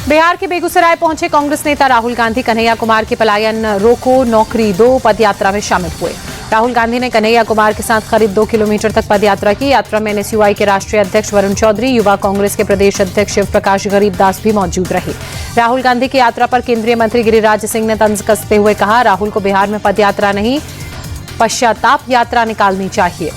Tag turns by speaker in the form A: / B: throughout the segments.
A: बिहार के बेगूसराय पहुंचे कांग्रेस नेता राहुल गांधी कन्हैया कुमार की पलायन रोको नौकरी दो पदयात्रा में शामिल हुए। राहुल गांधी ने कन्हैया कुमार के साथ करीब 2 किलोमीटर तक पदयात्रा की। यात्रा में एनएसयूआई के राष्ट्रीय अध्यक्ष वरुण चौधरी, युवा कांग्रेस के प्रदेश अध्यक्ष शिव प्रकाश गरीबदास भी मौजूद रहे। राहुल गांधी की यात्रा पर केंद्रीय मंत्री गिरिराज सिंह ने तंज कसते हुए कहा, राहुल को बिहार में पदयात्रा नहीं पश्चाताप यात्रा निकालनी चाहिए।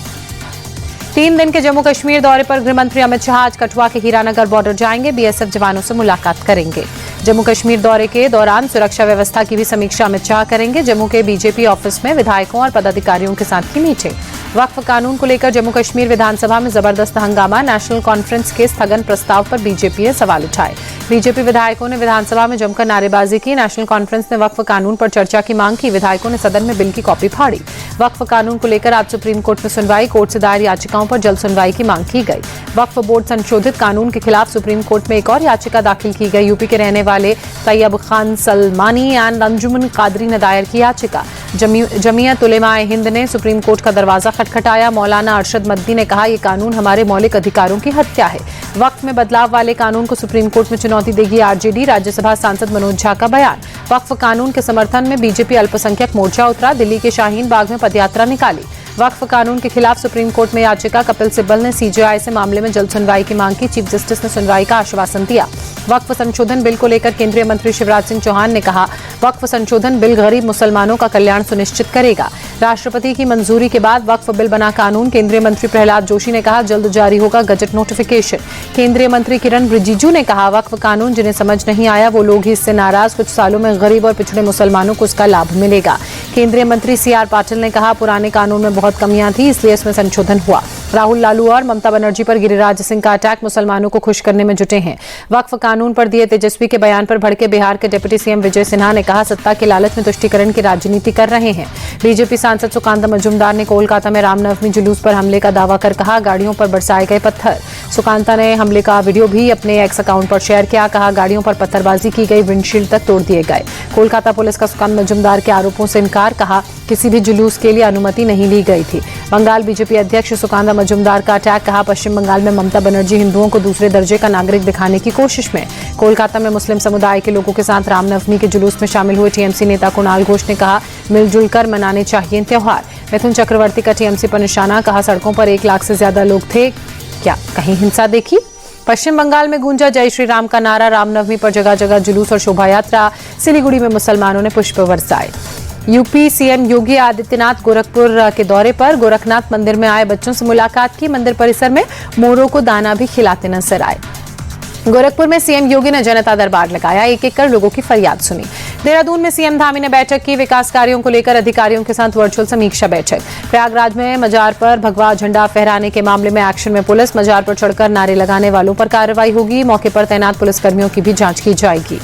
A: 3 दिन के जम्मू कश्मीर दौरे पर गृहमंत्री अमित शाह आज कठुआ के हीरानगर बॉर्डर जाएंगे, बीएसएफ जवानों से मुलाकात करेंगे। जम्मू कश्मीर दौरे के दौरान सुरक्षा व्यवस्था की भी समीक्षा अमित शाह करेंगे। जम्मू के बीजेपी ऑफिस में विधायकों और पदाधिकारियों के साथ की मीटिंग। वक्फ कानून को लेकर जम्मू कश्मीर विधानसभा में जबरदस्त हंगामा, नेशनल कॉन्फ्रेंस के स्थगन प्रस्ताव पर बीजेपी ने सवाल उठाए। बीजेपी विधायकों ने विधानसभा में जमकर नारेबाजी की। नेशनल कॉन्फ्रेंस ने वक्फ कानून पर चर्चा की मांग की। विधायकों ने सदन में बिल की कॉपी फाड़ी। वक्फ कानून को लेकर आज सुप्रीम कोर्ट में सुनवाई, कोर्ट से दायर याचिकाओं पर जल्द सुनवाई की मांग की गई। वक्फ बोर्ड संशोधित कानून के खिलाफ सुप्रीम कोर्ट में एक और याचिका दाखिल की गई। यूपी के रहने वाले तैयब खान सलमानी एंड अंजुमन कादरी ने दायर की याचिका। जमीयत उलेमाए हिंद ने सुप्रीम कोर्ट का दरवाजा खटखटाया। मौलाना अरशद मदनी ने कहा, ये कानून हमारे मौलिक अधिकारों की हत्या है। वक्फ में बदलाव वाले कानून को सुप्रीम कोर्ट में चुनौती देगी आरजेडी। राज्यसभा सांसद मनोज झा का बयान। वक्फ कानून के समर्थन में बीजेपी अल्पसंख्यक मोर्चा उतरा। दिल्ली के शाहीन बाग में पदयात्रा निकाली। वक्फ कानून के खिलाफ सुप्रीम कोर्ट में याचिका। कपिल सिब्बल ने सीजेआई से मामले में जल्द सुनवाई की मांग की। चीफ जस्टिस ने सुनवाई का आश्वासन दिया। वक्फ संशोधन बिल को लेकर केंद्रीय मंत्री शिवराज सिंह चौहान ने कहा, वक्फ संशोधन बिल गरीब मुसलमानों का कल्याण सुनिश्चित करेगा। राष्ट्रपति की मंजूरी के बाद वक्फ बिल बना कानून। केंद्रीय मंत्री प्रहलाद जोशी ने कहा, जल्द जारी होगा गजट नोटिफिकेशन। केंद्रीय मंत्री किरण रिजिजू ने कहा, वक्फ कानून जिन्हें समझ नहीं आया वो लोग ही इससे नाराज। कुछ सालों में गरीब और पिछड़े मुसलमानों को इसका लाभ मिलेगा। केंद्रीय मंत्री सीआर पाटिल ने कहा, पुराने कानून में बहुत कमियां थी, इसलिए इसमें संशोधन हुआ। राहुल लालू और ममता बनर्जी पर गिरिराज सिंह का अटैक, मुसलमानों को खुश करने में जुटे हैं। वक्फ कानून पर दिए तेजस्वी के बयान पर भड़के बिहार के डिप्टी सीएम विजय सिन्हा ने कहा, सत्ता के लालच में तुष्टीकरण की राजनीति कर रहे हैं। बीजेपी सांसद सुकांता मजूमदार ने कोलकाता में रामनवमी जुलूस पर हमले का दावा कर कहा, गाड़ियों पर बरसाए गए पत्थर। सुकांता ने हमले का वीडियो भी अपने एक्स अकाउंट पर शेयर किया। कहा, गाड़ियों पर पत्थरबाजी की गई, विंडशील्ड तक तोड़ दिए गए। कोलकाता पुलिस का सुकांत मजूमदार के आरोपों से इनकार। कहा, किसी भी जुलूस के लिए अनुमति नहीं ली गई थी। बंगाल बीजेपी अध्यक्ष सुकांता मजूमदार का अटैक। कहा, पश्चिम बंगाल में ममता बनर्जी हिंदुओं को दूसरे दर्जे का नागरिक दिखाने की कोशिश में। कोलकाता में मुस्लिम समुदाय के लोगों के साथ रामनवमी के जुलूस में शामिल हुए टीएमसी नेता कुणाल घोष ने कहा, मिलजुल कर मनाने चाहिए त्योहार। मिथुन चक्रवर्ती का टीएमसी पर निशाना। कहा, सड़कों पर 1 लाख से ज्यादा लोग थे, क्या कहीं हिंसा देखी? पश्चिम बंगाल में गूंजा जय श्री राम का नारा। रामनवमी पर जगह जगह जुलूस और शोभा यात्रा। सिलीगुड़ी में मुसलमानों ने पुष्प बरसाए। यूपी सीएम योगी आदित्यनाथ गोरखपुर के दौरे पर गोरखनाथ मंदिर में आए बच्चों से मुलाकात की। मंदिर परिसर में मोरों को दाना भी खिलाते नजर आए। गोरखपुर में सीएम योगी ने जनता दरबार लगाया, एक-एक कर लोगों की फरियाद सुनी। देहरादून में सीएम धामी ने बैठक की। विकास कार्यों को लेकर अधिकारियों के साथ वर्चुअल समीक्षा बैठक। प्रयागराज में मजार पर भगवा झंडा फहराने के मामले में एक्शन में पुलिस। मजार पर चढ़कर नारे लगाने वालों पर कार्रवाई होगी। मौके पर तैनात पुलिसकर्मियों की भी जांच की जाएगी।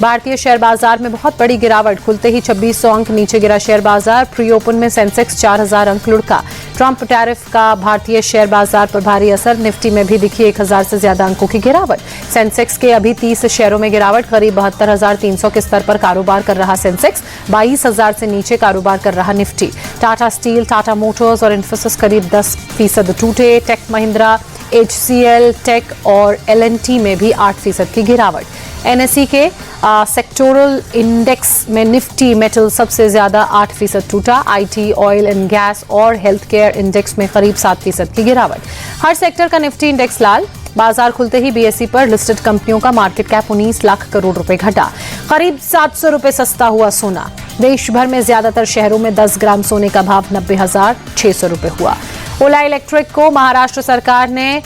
A: भारतीय शेयर बाजार में बहुत बड़ी गिरावट, खुलते ही 2600 अंक नीचे गिरा शेयर बाजार। प्री ओपन में सेंसेक्स 4000 अंक लुढ़का। ट्रंप टैरिफ का भारतीय शेयर बाजार पर भारी असर। निफ्टी में भी दिखी 1000 से ज्यादा अंकों की गिरावट। सेंसेक्स के अभी 30 शेयरों में गिरावट। करीब 72,300 के स्तर पर कारोबार कर रहा सेंसेक्स। 22,000 से नीचे कारोबार कर रहा Nifty. Tata steel, Tata Motors और इन्फोसिस करीब 10% टूटे। टेक महिंद्रा, HCL टेक और LNT में भी 8% की गिरावट। NSE के सेक्टोरल इंडेक्स में निफ्टी मेटल सबसे ज्यादा 8% टूटा। IT, ऑयल एंड गैस और हेल्थ केयर इंडेक्स में करीब 7% की गिरावट। हर सेक्टर का निफ्टी इंडेक्स लाल। बाजार खुलते ही BSE पर लिस्टेड कंपनियों का मार्केट कैप 19 लाख करोड़ रुपए घटा। करीब 700 रुपए सस्ता हुआ सोना। देश भर में ज्यादातर शहरों में 10 ग्राम सोने का भाव 90,600 रुपए हुआ। ओला इलेक्ट्रिक को महाराष्ट्र सरकार ने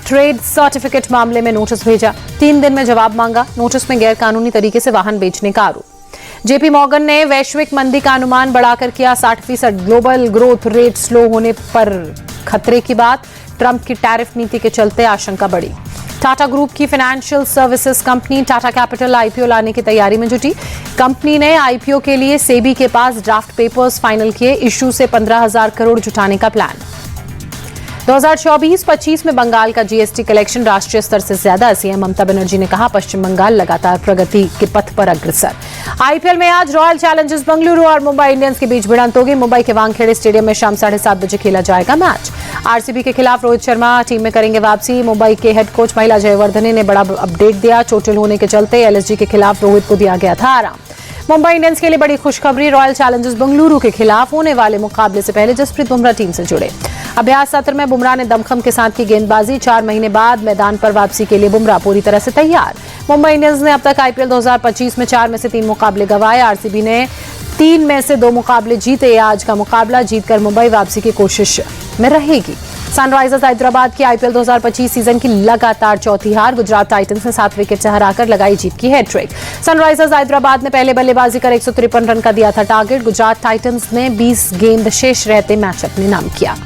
A: ट्रेड सर्टिफिकेट मामले में नोटिस भेजा। 3 दिन में जवाब मांगा। नोटिस में गैर कानूनी तरीके से वाहन बेचने का आरोप। जेपी मॉर्गन ने वैश्विक मंदी का अनुमान बढ़ाकर किया 60%। ग्लोबल ग्रोथ रेट स्लो होने पर खतरे की बात। ट्रंप की टैरिफ नीति के चलते आशंका बढ़ी। टाटा ग्रुप की financial services company Tata capital IPO लाने की तैयारी में जुटी। कंपनी ने IPO के लिए सेबी के पास ड्राफ्ट पेपर्स फाइनल किए। इशू से 15,000 करोड़ जुटाने का प्लान। 2024-25 में बंगाल का GST कलेक्शन राष्ट्रीय स्तर से ज्यादा। सीएम ममता बनर्जी ने कहा, पश्चिम बंगाल लगातार प्रगति के पथ पर अग्रसर। IPL में आज रॉयल चैलेंजर्स बेंगलुरु और मुंबई इंडियंस के बीच भिड़ंत होगी। मुंबई के वानखेड़े स्टेडियम में शाम 7:30 बजे खेला जाएगा मैच। आरसीबी के खिलाफ रोहित शर्मा टीम में करेंगे वापसी। मुंबई के हेड कोच महिला जयवर्धने ने बड़ा अपडेट दिया। चोटिल होने के चलते एलएसजी के खिलाफ रोहित को दिया गया था आराम। मुंबई इंडियंस के लिए बड़ी खुशखबरी, रॉयल चैलेंजर्स बेंगलुरु के खिलाफ होने वाले मुकाबले से पहले जसप्रीत बुमराह टीम से जुड़े। अभ्यास सत्र में बुमराह ने दमखम के साथ की गेंदबाजी। 4 महीने बाद मैदान पर वापसी के लिए बुमराह पूरी तरह से तैयार। मुंबई इंडियंस ने अब तक आईपीएल 2025 में 4 में से 3 मुकाबले गंवाए। आरसीबी ने 3 में से 2 मुकाबले जीते। आज का मुकाबला जीतकर मुंबई वापसी की कोशिश में रहेगी। सनराइजर्स हैदराबाद की आईपीएल 2025 सीजन की लगातार चौथी हार। गुजरात टाइटंस ने 7 विकेट से हराकर लगाई जीत की हैट्रिक। सनराइजर्स हैदराबाद ने पहले बल्लेबाजी कर 153 रन का दिया था टारगेट। गुजरात टाइटंस ने 20 गेंद शेष रहते मैच अपने नाम किया।